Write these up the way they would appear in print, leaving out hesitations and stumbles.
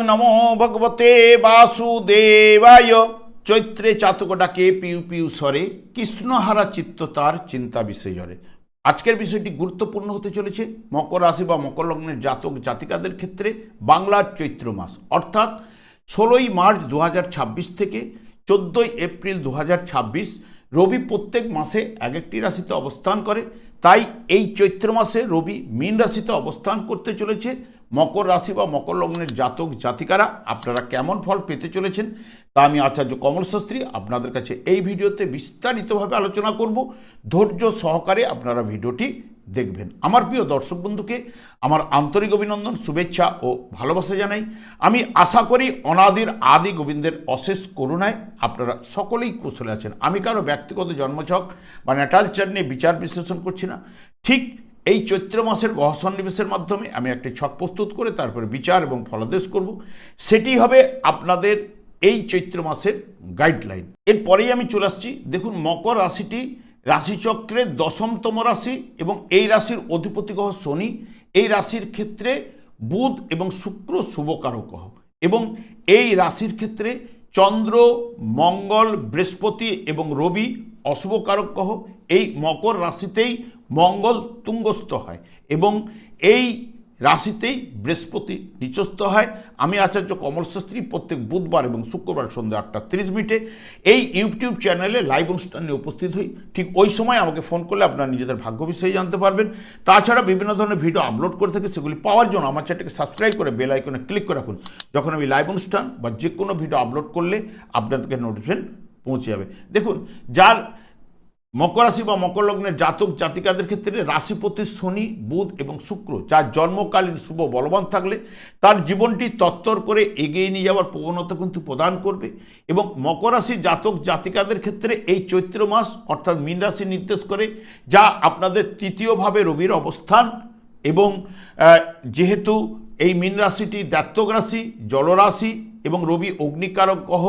নমো ভগবতে বাসুদেবায়। চৈত্রে চাতক ডাকে পিউ পিউ স্বরে, কৃষ্ণহারা চিত্ত তার চিন্তা বিসর্জনে। আজকের বিষয়টি গুরুত্বপূর্ণ হতে চলেছে মকর রাশি বা মকর লগ্নের জাতক জাতিকাদের ক্ষেত্রে বাংলার চৈত্র মাস, অর্থাৎ 16ই মার্চ 2026 থেকে 14ই এপ্রিল 2026। রবি প্রত্যেক মাসে এক একটি রাশিতে অবস্থান করে, তাই এই চৈত্র মাসে রবি মীন রাশিতে অবস্থান করতে চলেছে। মকর রাশি বা মকর লগ্নের জাতক জাতিকারা আপনারা কেমন ফল পেতে চলেছেন তা আমি আচার্য কমল শাস্ত্রী আপনাদের কাছে এই ভিডিওতে বিস্তারিতভাবে আলোচনা করব। ধৈর্য সহকারে আপনারা ভিডিওটি দেখবেন। আমার প্রিয় দর্শক বন্ধুকে আমার আন্তরিক অভিনন্দন, শুভেচ্ছা ও ভালোবাসা জানাই। আমি আশা করি অনাদির আদি গোবিন্দের অশেষ করুণায় আপনারা সকলেই কুশলে আছেন। আমি কারো ব্যক্তিগত জন্মছক বা ন্যাটাল চার্ট নিয়ে বিচার বিশ্লেষণ করছি না। ঠিক এই চৈত্র মাসের গ্রহ সন্নিবেশের মাধ্যমে আমি একটি ছক প্রস্তুত করে তারপরে বিচার এবং ফলাদেশ করব। সেটি হবে আপনাদের এই চৈত্র মাসের গাইডলাইন। এরপরেই আমি চলে আসছি। দেখুন, মকর রাশিটি রাশিচক্রের 10তম রাশি এবং এই রাশির অধিপতি গ্রহ শনি। এই রাশির ক্ষেত্রে বুধ এবং শুক্র শুভকারক গ্রহ, এবং এই রাশির ক্ষেত্রে চন্দ্র, মঙ্গল, বৃহস্পতি এবং রবি অশুভকারক গ্রহ। এই মকর রাশিতেই মঙ্গল তুঙ্গস্থ হয় এবং এই রাশিতেই বৃহস্পতি নিচস্থ হয়। আমি আচার্য কমল শাস্ত্রী প্রত্যেক বুধবার এবং শুক্রবার সন্ধ্যা 8:30 এই ইউটিউব চ্যানেলে লাইভ অনুষ্ঠানে উপস্থিত হই। ঠিক ওই সময় আমাকে ফোন করলে আপনারা নিজেদের ভাগ্য বিষয়ে জানতে পারবেন। তাছাড়া বিভিন্ন ধরনের ভিডিও আপলোড করে থাকি, সেগুলি পাওয়ার জন্য আমার চ্যানেলকে সাবস্ক্রাইব করে বেল আইকনে ক্লিক করে রাখুন। যখন আমি লাইভ অনুষ্ঠান বা যে কোনো ভিডিও আপলোড করলে আপনাদেরকে নোটিফিকেশন পৌঁছে যাবে। দেখুন, যার মকর রাশি বা মকর লগ্নের জাতক জাতিকাদের ক্ষেত্রে রাশিপতি শনি, বুধ এবং শুক্র যার জন্মকালীন শুভ বলবান থাকলে তার জীবনটি তত্তর করে এগিয়ে নিয়ে যাওয়ার প্রবণতা কিন্তু প্রদান করবে। এবং মকর রাশির জাতক জাতিকাদের ক্ষেত্রে এই চৈত্র মাস অর্থাৎ মীন রাশি নির্দেশ করে, যা আপনাদের তৃতীয়ভাবে রবির অবস্থান। এবং যেহেতু এই মীন রাশিটি দ্বাত্তক রাশি, জলরাশি এবং রবি অগ্নিকারক গ্রহ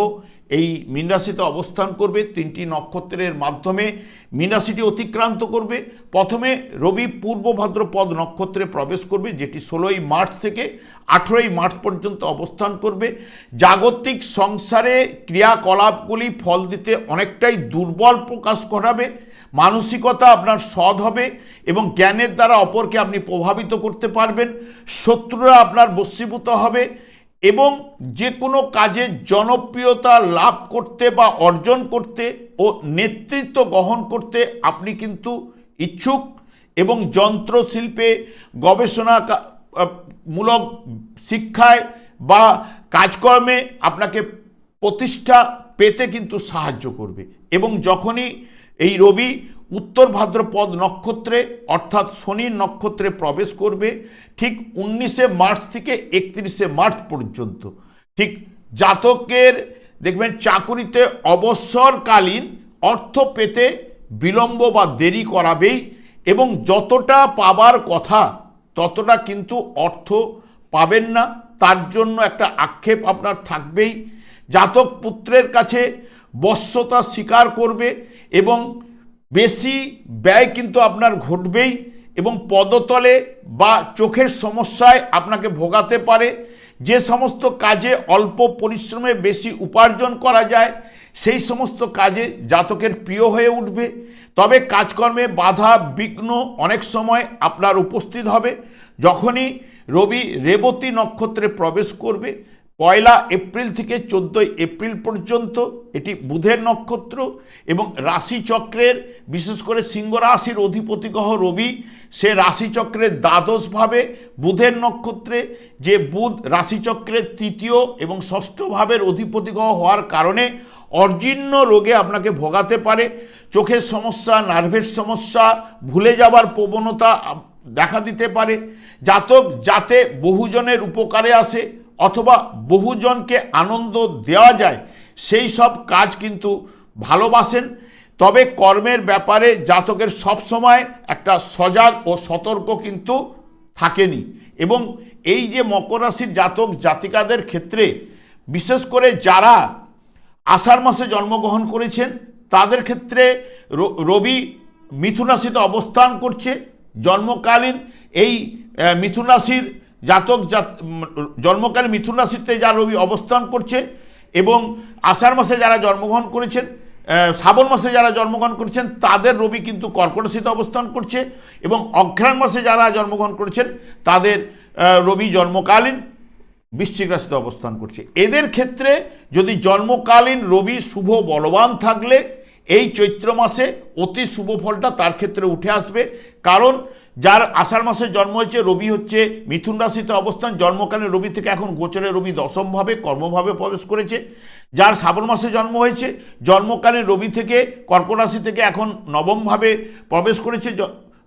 এই মীন রাশিতে অবস্থান করবে। 3টি নক্ষত্রের মাধ্যমে মীন রাশিটি অতিক্রান্ত করবে। প্রথমে রবি পূর্ব ভাদ্রপদ নক্ষত্রে প্রবেশ করবে, যেটি 16ই মার্চ থেকে 18ই মার্চ পর্যন্ত অবস্থান করবে। জাগতিক সংসারে ক্রিয়াকলাপগুলি ফল দিতে অনেকটাই দুর্বল প্রকাশ করাবে। মানসিকতা আপনার সৎ হবে এবং জ্ঞানের দ্বারা অপরকে আপনি প্রভাবিত করতে পারবেন। শত্রুরা আপনার বশীভূত হবে এবং যে কোনো কাজে জনপ্রিয়তা লাভ করতে বা অর্জন করতে ও নেতৃত্ব গ্রহণ করতে আপনি কিন্তু ইচ্ছুক। এবং যন্ত্রশিল্পে, গবেষণামূলক শিক্ষায় বা কাজকর্মে আপনাকে প্রতিষ্ঠা পেতে কিন্তু সাহায্য করবে। এবং যখনই এই রবি উত্তর ভাদ্রপদ নক্ষত্রে অর্থাৎ শনির নক্ষত্রে প্রবেশ করবে ঠিক 19শে মার্চ থেকে 31শে মার্চ পর্যন্ত, ঠিক জাতকের দেখবেন চাকুরিতে অবসরকালীন অর্থ পেতে বিলম্ব বা দেরি করাবেই। এবং যতটা পাবার কথা ততটা কিন্তু অর্থ পাবেন না, তার জন্য একটা আক্ষেপ আপনার থাকবেই। জাতক পুত্রের কাছে বশ্যতা স্বীকার করবে এবং বেশি ব্যয় কিন্তু আপনার ঘটবেই। এবং পদতলে বা চোখের সমস্যায় আপনাকে ভোগাতে পারে। যে সমস্ত কাজে অল্প পরিশ্রমে বেশি উপার্জন করা যায় সেই সমস্ত কাজে জাতকের প্রিয় হয়ে উঠবে। তবে কাজকর্মে বাধা বিঘ্ন অনেক সময় আপনার উপস্থিত হবে। যখনই রবি রেবতী নক্ষত্রে প্রবেশ করবে 1 এপ্রিল থেকে 14 এপ্রিল পর্যন্ত, এটি বুধের নক্ষত্র এবং রাশিচক্রের বিশেষ করে সিংহ রাশির অধিপতি গ্রহ রবি সে রাশিচক্রের দ্বাদশভাবে বুধের নক্ষত্রে, যে বুধ রাশিচক্রের তৃতীয় এবং ষষ্ঠ ভাবের অধিপতি গ্রহ হওয়ার কারণে অর্জিন্য রোগে আপনাকে ভোগাতে পারে। চোখের সমস্যা, নার্ভের সমস্যা, ভুলে যাবার প্রবণতা দেখা দিতে পারে। জাতক যাতে বহুজনের উপকারে আসে অথবা বহুজনকে আনন্দ দেওয়া যায় সেই সব কাজ কিন্তু ভালোবাসেন। তবে কর্মের ব্যাপারে জাতকের সবসময় একটা সজাগ ও সতর্ক কিন্তু থাকেনি। এবং এই যে মকর রাশির জাতক জাতিকাদের ক্ষেত্রে বিশেষ করে যারা আষাঢ় মাসে জন্মগ্রহণ করেছেন তাদের ক্ষেত্রে রবি মিথুন রাশিতে অবস্থান করছে। জন্মকালীন এই মিথুন রাশির জন্মকালে মিথুন রাশিতে যা রবি অবস্থান করছে এবং আষাঢ় মাসে যারা জন্মগ্রহণ করেছেন, শ্রাবণ মাসে যারা জন্মগ্রহণ করেছেন তাদের রবি কিন্তু কর্কট রাশিতে অবস্থান করছে এবং অঘ্রাণ মাসে যারা জন্মগ্রহণ করেছেন তাদের রবি জন্মকালীন বৃশ্চিক রাশিতে অবস্থান করছে। এদের ক্ষেত্রে যদি জন্মকালীন রবি শুভ বলবান থাকলে এই চৈত্র মাসে অতি শুভ ফলটা তার ক্ষেত্রে উঠে আসবে। কারণ যার আষাঢ় মাসে জন্ম হয়েছে, রবি হচ্ছে মিথুন রাশিতে অবস্থান, জন্মকালীন রবি থেকে এখন গোচরে রবি দশমভাবে কর্মভাবে প্রবেশ করেছে। যার শ্রাবণ মাসে জন্ম হয়েছে, জন্মকালীন রবি থেকে কর্কট রাশি থেকে এখন নবমভাবে প্রবেশ করেছে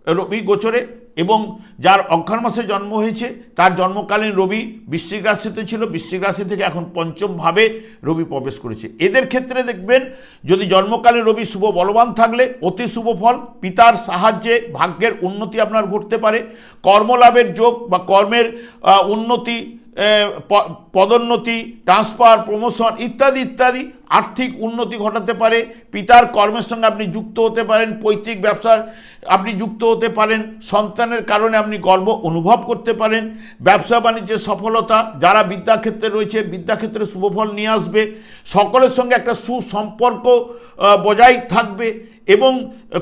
রবি গোচরে, এবং যার অঘ্রাণ মাসে জন্ম হয়েছে তার জন্মকালীন রবি বৃশ্চিক রাশিতে ছিল, বৃশ্চিক রাশি থেকে এখন পঞ্চমভাবে রবি প্রবেশ করেছে। এদের ক্ষেত্রে দেখবেন যদি জন্মকালীন রবি শুভ বলবান থাকলে অতি শুভ ফল, পিতার সাহায্যে ভাগ্যের উন্নতি আপনার ঘটতে পারে, কর্মলাভের যোগ বা কর্মের উন্নতি, পদোন্নতি, ট্রান্সফার, প্রমোশন ইত্যাদি ইত্যাদি আর্থিক উন্নতি ঘটাতে পারে। পিতার কর্মের সঙ্গে আপনি যুক্ত হতে পারেন, পৈতৃক ব্যবসার আপনি যুক্ত হতে পারেন, সন্তানের কারণে আপনি গর্ব অনুভব করতে পারেন, ব্যবসা বাণিজ্যের সফলতা, যারা বিদ্যাক্ষেত্রে রয়েছে বিদ্যাক্ষেত্রে শুভফল নিয়ে আসবে, সকলের সঙ্গে একটা সুসম্পর্ক বজায় থাকবে এবং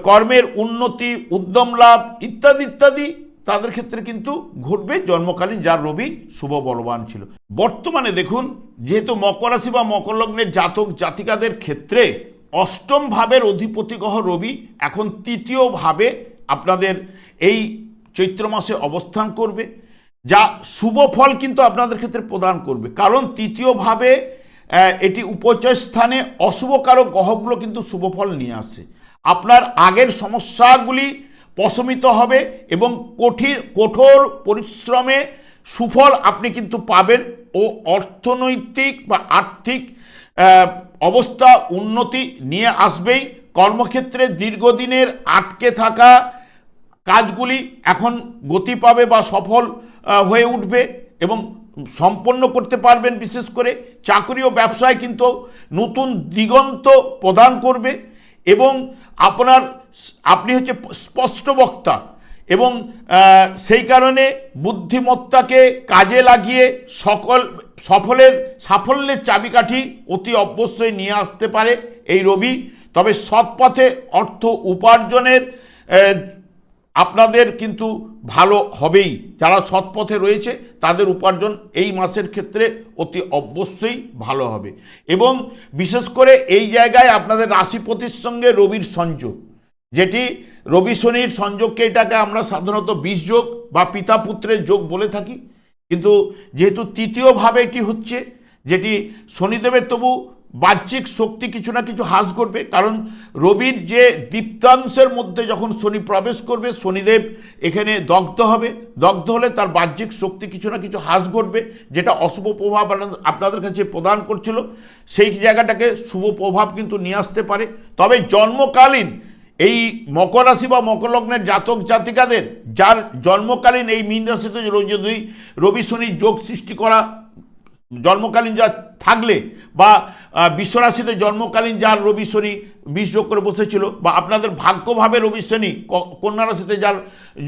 কর্মের উন্নতি, উদ্যম লাভ ইত্যাদি ইত্যাদি তাদের ক্ষেত্রে কিন্তু ঘটবে জন্মকালীন যার রবি শুভ বলবান ছিল। বর্তমানে দেখুন, যেহেতু মকর রাশি বা মকর লগ্নের জাতক জাতিকাদের ক্ষেত্রে অষ্টম ভাবের অধিপতি গ্রহ রবি এখন তৃতীয় ভাবে আপনাদের এই চৈত্র মাসে অবস্থান করবে, যা শুভ ফল কিন্তু আপনাদের ক্ষেত্রে প্রদান করবে। কারণ তৃতীয় ভাবে এটি উপচয় স্থানে অশুভকারক গ্রহগুলো কিন্তু শুভ ফল নিয়ে আসে। আপনার আগের সমস্যাগুলি প্রশমিত হবে এবং কঠোর পরিশ্রমে সুফল আপনি কিন্তু পাবেন ও অর্থনৈতিক বা আর্থিক অবস্থা উন্নতি নিয়ে আসবেই। কর্মক্ষেত্রে দীর্ঘদিনের আটকে থাকা কাজগুলি এখন গতি পাবে বা সফল হয়ে উঠবে এবং সম্পন্ন করতে পারবেন। বিশেষ করে চাকরি ও ব্যবসায় কিন্তু নতুন দিগন্ত প্রদান করবে এবং আপনি হচ্ছে স্পষ্ট বক্তা এবং সেই কারণে বুদ্ধিমত্তাকে কাজে লাগিয়ে সাফল্যের চাবিকাঠি অতি অবশ্যই নিয়ে আসতে পারে এই রবি। তবে সৎপথে অর্থ উপার্জনের আপনাদের কিন্তু ভালো হবেই। যারা সৎপথে রয়েছে তাদের উপার্জন এই মাসের ক্ষেত্রে অতি অবশ্যই ভালো হবে এবং বিশেষ করে এই জায়গায় আপনাদের রাশিপতির সঙ্গে রবির সংযোগ, যেটি রবি শনির সংযোগকে এটাকে আমরা সাধারণত বিষ যোগ বা পিতা পুত্রের যোগ বলে থাকি, কিন্তু যেহেতু তৃতীয়ভাবে এটি হচ্ছে, যেটি শনিদেবের তবু বাহ্যিক শক্তি কিছু না কিছু হ্রাস করবে। কারণ রবির যে দীপ্তাংশের মধ্যে যখন শনি প্রবেশ করবে, শনিদেব এখানে দগ্ধ হবে, দগ্ধ হলে তার বাহ্যিক শক্তি কিছু না কিছু হ্রাস ঘটবে, যেটা অশুভ প্রভাব আপনাদের কাছে প্রদান করছিল সেই জায়গাটাকে শুভ প্রভাব কিন্তু নিয়ে আসতে পারে। তবে জন্মকালীন এই মকর রাশি বা মকর লগ্নের জাতক জাতিকাদের যার জন্মকালীন এই মীন রাশিতে যদি রবি শনির যোগ সৃষ্টি করা জন্মকালীন যা থাকলে বা বিশ্বরাশিতে জন্মকালীন যার রবি শনি বিষ যোগ করে বসেছিল, বা আপনাদের ভাগ্যভাবে রবি শনি কন্যা রাশিতে যার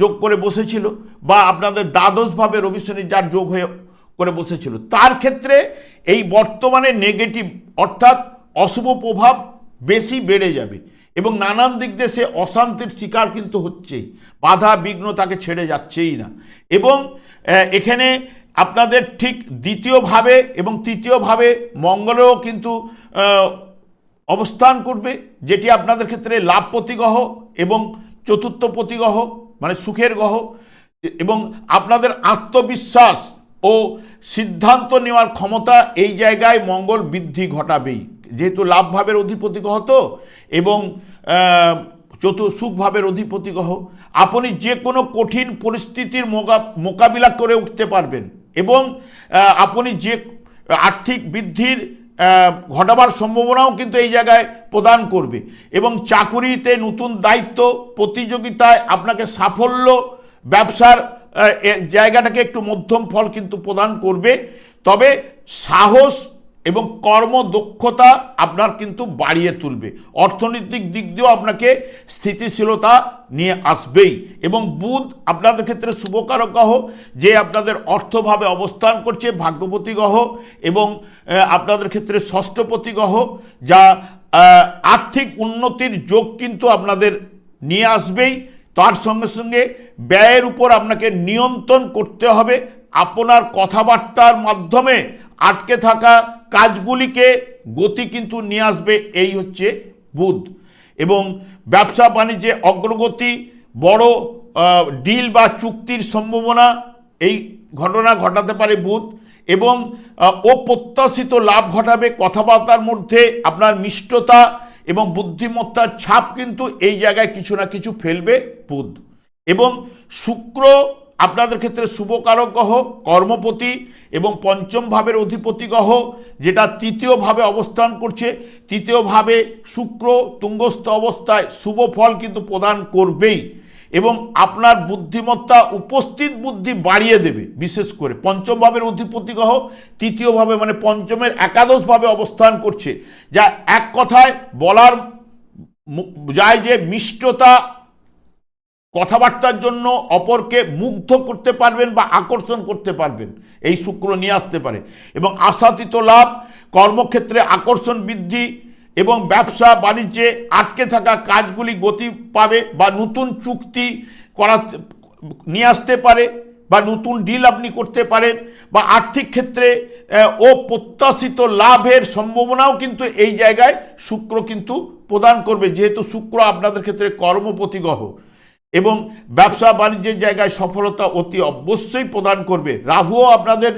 যোগ করে বসেছিল, বা আপনাদের দ্বাদশভাবে রবি শনি যার যোগ হয়ে করে বসেছিল, তার ক্ষেত্রে এই বর্তমানে নেগেটিভ অর্থাৎ অশুভ প্রভাব বেশি বেড়ে যাবে এবং নানান দিক দিয়ে সে অশান্তির শিকার কিন্তু হচ্ছেই, বাধা বিঘ্ন তাকে ছেড়ে যাচ্ছেই না। এবং এখানে আপনাদের ঠিক দ্বিতীয়ভাবে এবং তৃতীয়ভাবে মঙ্গলও কিন্তু অবস্থান করবে, যেটি আপনাদের ক্ষেত্রে লাভপতি গ্রহ এবং চতুর্থপতি গ্রহ মানে সুখের গ্রহ এবং আপনাদের আত্মবিশ্বাস ও সিদ্ধান্ত নেওয়ার ক্ষমতা এই জায়গায় মঙ্গল বৃদ্ধি ঘটাবেই, যেহেতু লাভভাবের অধিপতি গ্রহ তো এবং সুখভাবের অধিপতি গ্রহ। আপনি যে কোনো কঠিন পরিস্থিতির মোকাবিলা করে উঠতে পারবেন এবং আপনি যে আর্থিক বৃদ্ধির ঘটাবার সম্ভাবনাও কিন্তু এই জায়গায় প্রদান করবে এবং চাকুরিতে নতুন দায়িত্ব, প্রতিযোগিতায় আপনাকে সাফল্য, ব্যবসার জায়গাটাকে একটু মধ্যম ফল কিন্তু প্রদান করবে। তবে সাহস এবং কর্মদক্ষতা আপনার কিন্তু বাড়িয়ে তুলবে। অর্থনৈতিক দিক দিয়েও আপনাকে স্থিতিশীলতা নিয়ে আসবেই। এবং বুধ আপনাদের ক্ষেত্রে শুভকারক গ্রহ, যে আপনাদের অর্থভাবে অবস্থান করছে, ভাগ্যপতি গ্রহ এবং আপনাদের ক্ষেত্রে ষষ্ঠপতি গ্রহ, যা আর্থিক উন্নতির যোগ কিন্তু আপনাদের নিয়ে আসবেই। তার সঙ্গে সঙ্গে ব্যয়ের উপর আপনাকে নিয়ন্ত্রণ করতে হবে। আপনার কথাবার্তার মাধ্যমে আটকে থাকা কাজগুলিকে গতি কিন্তু নিয়ে আসবে, এই হচ্ছে বুধ। এবং ব্যবসা বাণিজ্যে অগ্রগতি, বড় ডিল বা চুক্তির সম্ভাবনা, এই ঘটনা ঘটাতে পারে বুধ। এবং অপ্রত্যাশিত লাভ ঘটাবে। কথাবার্তার মধ্যে আপনার মিষ্টতা এবং বুদ্ধিমত্তার ছাপ কিন্তু এই জায়গায় কিছু না কিছু ফেলবে বুধ। এবং শুক্র আপনাদের ক্ষেত্রে শুভকারক গ্রহ, কর্মপতি এবং পঞ্চম ভাবের অধিপতি গ্রহ, যেটা তৃতীয় ভাবে অবস্থান করছে। তৃতীয় ভাবে শুক্র তুঙ্গস্থ অবস্থায় শুভ ফল কিন্তু প্রদান করবেই এবং আপনার বুদ্ধিমত্তা, উপস্থিত বুদ্ধি বাড়িয়ে দেবে। বিশেষ করে পঞ্চম ভাবের অধিপতি গ্রহ তৃতীয় ভাবে মানে পঞ্চমের একাদশ ভাবে অবস্থান করছে, যা এক কথায় বলার যায় যে মিষ্টতা, কথাবার্তার জন্য অপরকে মুগ্ধ করতে পারবেন বা আকর্ষণ করতে পারবেন, এই শুক্র নিয়ে আসতে পারে। এবং আশাতীত লাভ, কর্মক্ষেত্রে আকর্ষণ বৃদ্ধি এবং ব্যবসা বাণিজ্যে আটকে থাকা কাজগুলি গতি পাবে বা নতুন চুক্তি করা নিয়ে আসতে পারে বা নতুন ডিল আপনি করতে পারেন বা আর্থিক ক্ষেত্রে অপ্রত্যাশিত লাভের সম্ভাবনাও কিন্তু এই জায়গায় শুক্র কিন্তু প্রদান করবে, যেহেতু শুক্র আপনাদের ক্ষেত্রে কর্মপতি গ্রহ। এবং ব্যবসা বাণিজ্যের জায়গায় সফলতা অতি অবশ্যই প্রদান করবে। রাহুও আপনাদের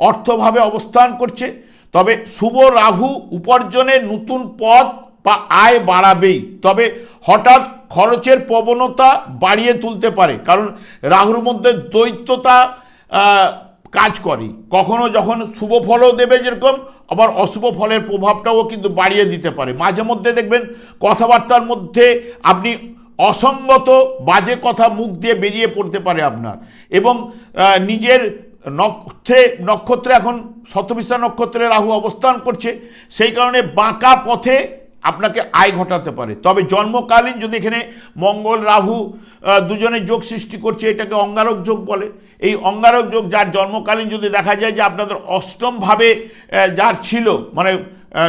অর্থভাবে অবস্থান করছে, তবে শুভ রাহু উপার্জনের নতুন পথ বা আয় বাড়াবেই, তবে হঠাৎ খরচের প্রবণতা বাড়িয়ে তুলতে পারে, কারণ রাহুর মধ্যে দ্বৈততা কাজ করে। কখনো যখন শুভ ফলও দেবে যেরকম, আবার অশুভ ফলের প্রভাবটাও কিন্তু বাড়িয়ে দিতে পারে। মাঝে মধ্যে দেখবেন কথাবার্তার মধ্যে আপনি অসঙ্গত বাজে কথা মুখ দিয়ে বেরিয়ে পড়তে পারে আপনার। এবং নিজের নক্ষত্রে এখন শতবিশা নক্ষত্রে রাহু অবস্থান করছে, সেই কারণে বাঁকা পথে আপনাকে আয় ঘটাতে পারে। তবে জন্মকালীন যদি এখানে মঙ্গল রাহু দুজনে যোগ সৃষ্টি করছে, এটাকে অঙ্গারক যোগ বলে। এই অঙ্গারক যোগ যার জন্মকালীন যদি দেখা যায় যে আপনাদের অষ্টমভাবে যার ছিল, মানে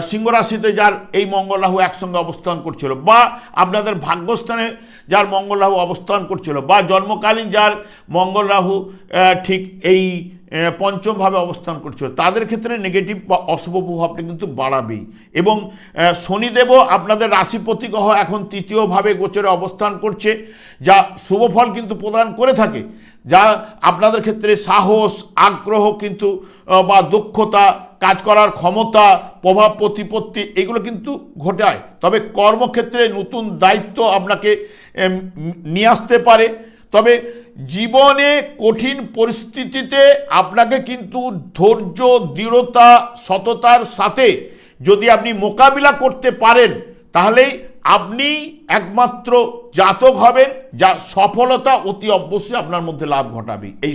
সিংহ রাশিতে যার এই মঙ্গল রাহু একসঙ্গে অবস্থান করছিল, বা আপনাদের ভাগ্যস্থানে যার মঙ্গল রাহু অবস্থান করছিল, বা জন্মকালীন যার মঙ্গল রাহু ঠিক এই পঞ্চমভাবে অবস্থান করছিল, তাদের ক্ষেত্রে নেগেটিভ বা অশুভ প্রভাবটা কিন্তু বাড়াবেই। এবং শনিদেবও আপনাদের রাশিপতি গ্রহ এখন তৃতীয়ভাবে গোচরে অবস্থান করছে, যা শুভ ফল কিন্তু প্রদান করে থাকে, যা আপনাদের ক্ষেত্রে সাহস, আগ্রহ কিন্তু বা দক্ষতা, কাজ করার ক্ষমতা, প্রভাব প্রতিপত্তি এগুলো কিন্তু ঘটায়। তবে কর্মক্ষেত্রে নতুন দায়িত্ব আপনাকে নিয়ে আসতে পারে। তবে জীবনে কঠিন পরিস্থিতিতে আপনাকে কিন্তু ধৈর্য, দৃঢ়তা, সততার সাথে যদি আপনি মোকাবিলা করতে পারেন, তাহলেই আপনি একমাত্র জাতক হবেন যা সফলতা অতি অবশ্যই আপনার মধ্যে লাভ ঘটাবে। এই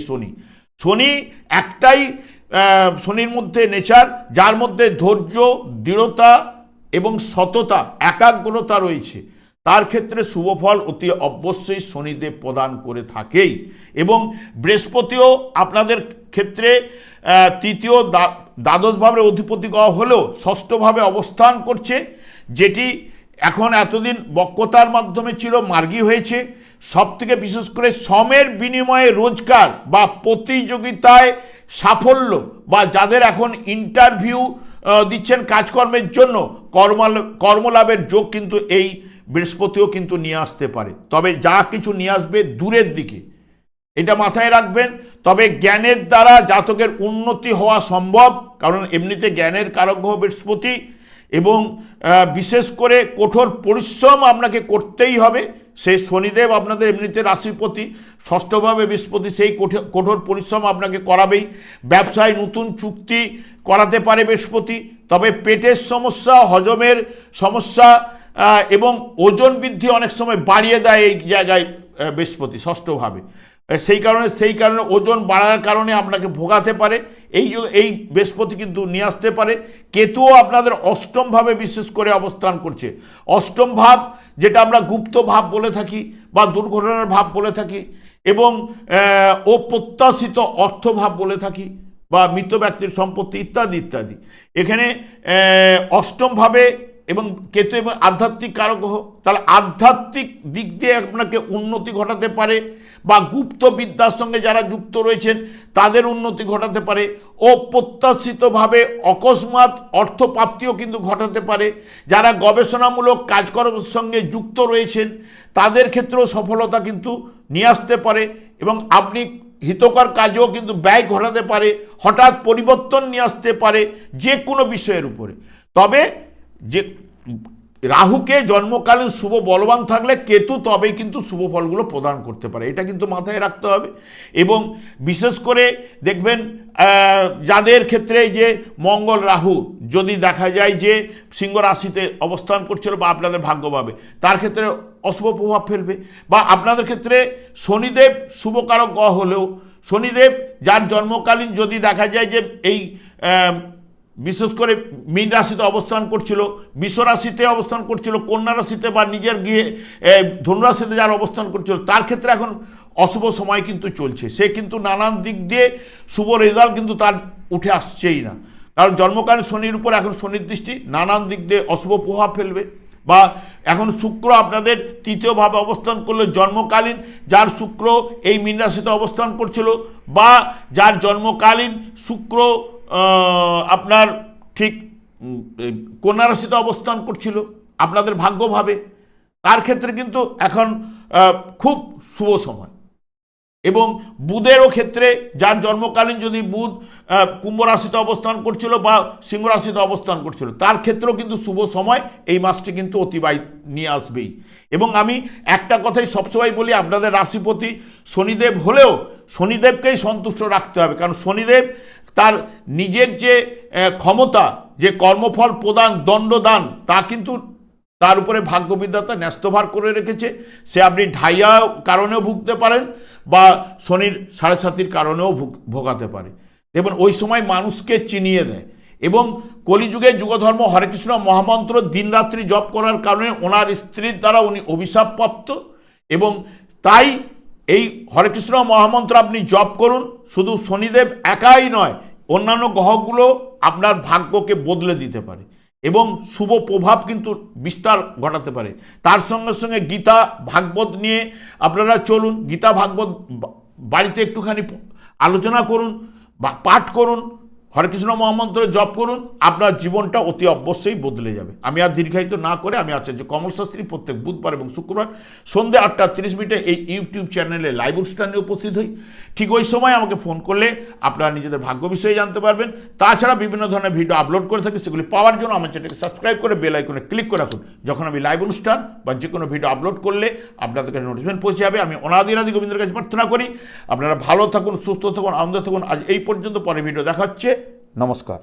শনি একটাই শনির মধ্যে নেচার, যার মধ্যে ধৈর্য, দৃঢ়তা এবং সততা, একাগ্রতা রয়েছে, তার ক্ষেত্রে শুভফল অতি অবশ্যই শনিদেব প্রদান করে থাকেই। এবং বৃহস্পতিও আপনাদের ক্ষেত্রে তৃতীয় দ্বাদশ ভাবের অধিপতি গ্রহ হলেও ষষ্ঠভাবে অবস্থান করছে, যেটি এখন এতদিন বক্রতার মাধ্যমে ছিল, মার্গী হয়েছে। সব থেকে বিশেষ করে শ্রমের বিনিময়ে রোজগার বা প্রতিযোগিতায় সাফল্য, বা যাদের এখন ইন্টারভিউ দিচ্ছেন কাজকর্মের জন্য, কর্মলাভের যোগ কিন্তু এই বৃহস্পতিও কিন্তু নিয়ে আসতে পারে। তবে যা কিছু নিয়ে আসবে দূরের দিকে, এটা মাথায় রাখবেন। তবে জ্ঞানের দ্বারা জাতকের উন্নতি হওয়া সম্ভব, কারণ এমনিতে জ্ঞানের কারক গ্রহ বৃহস্পতি, এবং বিশেষ করে কঠোর পরিশ্রম আপনাকে করতেই হবে। সেই শনিদেব আপনাদের এমনিতে রাশিপতি, ষষ্ঠভাবে বৃহস্পতি, সেই কঠোর পরিশ্রম আপনাকে করাবেই। ব্যবসায় নতুন চুক্তি করাতে পারে বৃহস্পতি। তবে পেটের সমস্যা, হজমের সমস্যা এবং ওজন বৃদ্ধি অনেক সময় বাড়িয়ে দেয় এই জায়গায় বৃহস্পতি ষষ্ঠভাবে। সেই কারণে ওজন বাড়ার কারণে আপনাকে ভোগাতে পারে। এই বৃহস্পতি কিন্তু নিয়ে আসতে পারে। কেতুও আপনাদের অষ্টমভাবে বিশেষ করে অবস্থান করছে। অষ্টম ভাব যেটা আমরা গুপ্ত ভাব বলে থাকি বা দুর্ঘটনার ভাব বলে থাকি, এবং অপ্রত্যাশিত অর্থভাব বলে থাকি বা মৃত ব্যক্তির সম্পত্তি ইত্যাদি ইত্যাদি। এখানে অষ্টমভাবে এবং কেতু এবং আধ্যাত্মিক কারক গ্রহ, তাহলে আধ্যাত্মিক দিক দিয়ে আপনাকে উন্নতি ঘটাতে পারে, বা গুপ্ত বিদ্যার সঙ্গে যারা যুক্ত রয়েছেন তাদের উন্নতি ঘটাতে পারে। অপ্রত্যাশিতভাবে অকস্মাৎ অর্থপ্রাপ্তিও কিন্তু ঘটাতে পারে। যারা গবেষণামূলক কাজকর্মের সঙ্গে যুক্ত রয়েছেন তাদের ক্ষেত্রেও সফলতা কিন্তু নিয়ে আসতে পারে, এবং আপনি হিতকর কাজেও কিন্তু ব্যয় ঘটাতে পারে, হঠাৎ পরিবর্তন নিয়ে আসতে পারে যে কোনো বিষয়ের উপরে। তবে যে রাহুকে জন্মকালীন শুভ বলবান থাকলে কেতু তবেই কিন্তু শুভ ফলগুলো প্রদান করতে পারে, এটা কিন্তু মাথায় রাখতে হবে। এবং বিশেষ করে দেখবেন যাদের ক্ষেত্রে যে মঙ্গল রাহু যদি দেখা যায় যে সিংহ রাশিতে অবস্থান করছিল বা আপনাদের ভাগ্যভাবে, তার ক্ষেত্রে অশুভ প্রভাব ফেলবে। বা আপনাদের ক্ষেত্রে শনিদেব শুভকারক গ্রহ হলেও শনিদেব যার জন্মকালীন যদি দেখা যায় যে এই বিশেষ করে মীন রাশিতে অবস্থান করছিল, বৃষ রাশিতে অবস্থান করছিল, কন্যা রাশিতে বা নিজের গৃহে ধনুরাশিতে যার অবস্থান করছিল, তার ক্ষেত্রে এখন অশুভ সময় কিন্তু চলছে। সে কিন্তু নানান দিক দিয়ে শুভ রেজাল্ট কিন্তু তার উঠে আসছেই না, কারণ জন্মকালীন শনির উপর এখন শনির দৃষ্টি নানান দিক দিয়ে অশুভ প্রভাব ফেলবে। বা এখন শুক্র আপনাদের তৃতীয়ভাবে অবস্থান করলে জন্মকালীন যার শুক্র এই মীন রাশিতে অবস্থান করছিল, বা যার জন্মকালীন শুক্র আপনার ঠিক কন্যা রাশিতে অবস্থান করছিল আপনাদের ভাগ্যভাবে, তার ক্ষেত্রে কিন্তু এখন খুব শুভ সময়। এবং বুধেরও ক্ষেত্রে যার জন্মকালীন যদি বুধ কুম্ভ রাশিতে অবস্থান করছিল বা সিংহ রাশিতে অবস্থান করছিল, তার ক্ষেত্রেও কিন্তু শুভ সময় এই মাসটি কিন্তু অতিবাহিত নিয়ে আসবেই। এবং আমি একটা কথাই সবসময় বলি, আপনাদের রাশিপতি শনিদেব হলেও শনিদেবকেই সন্তুষ্ট রাখতে হবে, কারণ শনিদেব তার নিজের যে ক্ষমতা, যে কর্মফল প্রদান দণ্ডদান, তা কিন্তু তার উপরে ভাগ্যবিধাতা ন্যস্তভার করে রেখেছে। সে আপনি ঢাইয়া কারণেও ভুগতে পারেন বা শনির সাড়ে সাতির কারণেও ভোগাতে পারে। এবং ওই সময় মানুষকে চিনিয়ে দেয়। এবং কলিযুগে যুগধর্ম হরেকৃষ্ণ মহামন্ত্র দিনরাত্রি জপ করার কারণে ওনার স্ত্রীর দ্বারা উনি অভিশাপপ্রাপ্ত, এবং তাই এই হরেকৃষ্ণ মহামন্ত্র আপনি জপ করুন। শুধু শনিদেব একাই নয়, অন্যান্য গ্রহগুলো আপনার ভাগ্যকে বদলে দিতে পারে এবং শুভ প্রভাব কিন্তু বিস্তার ঘটাতে পারে। তার সঙ্গে সঙ্গে গীতা ভাগবত নিয়ে আপনারা চলুন, গীতা ভাগবত বাড়িতে একটুখানি আলোচনা করুন বা পাঠ করুন, হরেকৃষ্ণ মহামন্ত্র জপ করুন, আপনার জীবনটা অতি অবশ্যই বদলে যাবে। আমি আর দীর্ঘায়িত না করে আমি আচার্য কমল শাস্ত্রী প্রত্যেক বুধবার এবং শুক্রবার সন্ধ্যে 8:30 এই ইউটিউব চ্যানেলে লাইভ অনুষ্ঠানে উপস্থিত হই। ঠিক ওই সময় আমাকে ফোন করলে আপনারা নিজেদের ভাগ্য বিষয়ে জানতে পারবেন। তাছাড়া বিভিন্ন ধরনের ভিডিও আপলোড করে থাকি, সেগুলি পাওয়ার জন্য আমার চ্যানেলকে সাবস্ক্রাইব করে বেল আইকনে ক্লিক করে রাখুন। যখন আমি লাইভ অনুষ্ঠান বা যে কোনো ভিডিও আপলোড করলে আপনাদের কাছে নোটিফিকেশন পৌঁছে যাবে। আমি অনাদি গোবিন্দের কাছে প্রার্থনা করি আপনারা ভালো থাকুন, সুস্থ থাকুন, আনন্দ থাকুন। আজ এই পর্যন্ত, পরে ভিডিও দেখা হচ্ছে। নমস্কার।